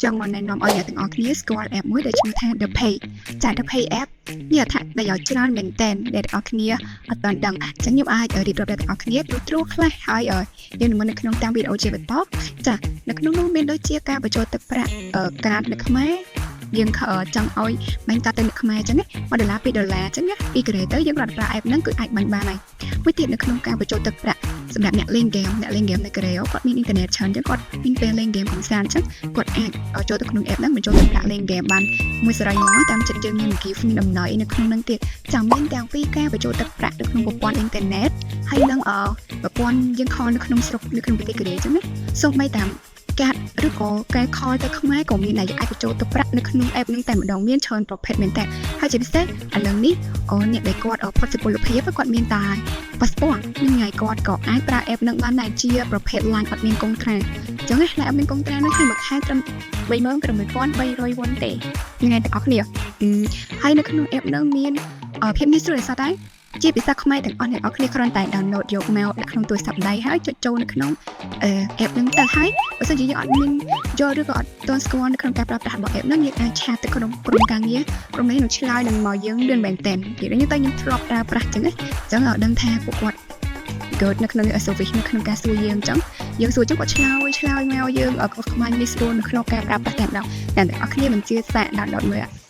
ចង់មកណែនាំឲ្យអ្នកទាំងអស់គ្នាស្គាល់ app មួយដែលឈ្មោះថា The Pay ចា The Pay app នេះថាដែលយកច្រើនមែនតើអ្នកទាំងអស់គ្នាអត់ទាន់ដឹងអញ្ចឹងខ្ញុំអាចរៀបរាប់អ្នកទាំងអស់គ្នាត្រួសខ្លះហើយយើងនឹងនៅក្នុងតាមវីដេអូជាបន្តចានៅក្នុងនោះមានដូចជាការបញ្ចូលទឹកប្រាក់កាតនៅខ្មែរយើងចង់ឲ្យបាញ់កាត់ទៅនៅខ្មែរអញ្ចឹងណា$1 $2អញ្ចឹងណាពីក្រេទៅយើងរត់ប្រើ app ហ្នឹងគឺអាចបាញ់បានហើយមួយទៀតនៅក្នុងការបញ្ចូលទឹកប្រាក់សម្រាប់អ្នកលេងហ្គេមនៅក្រេគាត់មានអ៊ីនធឺណិតច្រើនអញ្ចឹងគាត់មានពេលលេងហ្គេមកម្សាន្តអញ្ចឹងគាត់អាចចូលទៅក្នុង app ហ្នឹងបញ្ចូលទឹកប្រាក់លេងហ្គេមបានមួយសេរីមកតាមចិត្តយើងមាន gift មានដំណើរនៅក្នុងហ្នឹងទៀតចាំមានទាំងពីរការបញ្ចូលទឹកប្រាក់នៅក្នុងប្រព័ន្ធអ៊ីនធឺណិតហើយនឹងប្រព័ន្ធយើងខលនៅក្នុងស្រុកនៅក្នុងប្រទេសកូរ៉េអញ្ចឹងណាសូម្បីតាមកាតឬក៏ការខលទៅខ្មែរក៏មានដែរអាចបញ្ចូលទឹកប្រាក់នៅក្នុង app ហ្នឹងតែម្ដងមានច្រើនប្រភេទមែនតើហើយជាពិសេសឥឡូវនេះអ្នកដែលគាត់ផុតសុពលភាពគាត់មានតែ passport នឹងថ្ងៃគាត់ក៏អាចប្រើ app ហ្នឹងបានដែរជាប្រភេទ line អត់មានកុងត្រាអញ្ចឹងណា line អត់មានកុងត្រានោះគឺមួយខែត្រឹម$36,300 វ៉ុនទេថ្ងៃទាំងអស់គ្នាហើយនៅក្នុង app ហ្នឹងមានភាពងាយស្រួលសតដែរជាភាសាខ្មែរទាំងអស់អ្នកនរគ្នាគ្រាន់តែ download យកមកនៅក្នុងទូរស័ព្ទដៃហើយចុចចូលនៅក្នុង app ហ្នឹងទៅហើយបើសិនជាយើងអត់មានយកឬក៏អត់ទាន់ស្គាល់នៅក្នុងការប្រើប្រាស់របស់ app ហ្នឹងយើងអាចឆាតទៅក្នុងក្រុមការងារក្រុមនេះនឹងឆ្លើយនឹងមកយើងលឿនមែនតើនិយាយទៅខ្ញុំធ្លាប់ប្រើប្រាស់អញ្ចឹងណាអញ្ចឹងឲ្យដឹងថាពួកគាត់ good នៅក្នុង service នៅក្នុងការសួរយើងអញ្ចឹងយើងសួរអញ្ចឹងគាត់ឆ្លើយមកយើងក៏ខ្មាញ់នេះស្រួលនៅក្នុងការប្រើប្រាស់តែម្ដងតែអ្នកនរគ្នាមិនជឿសាក download មើល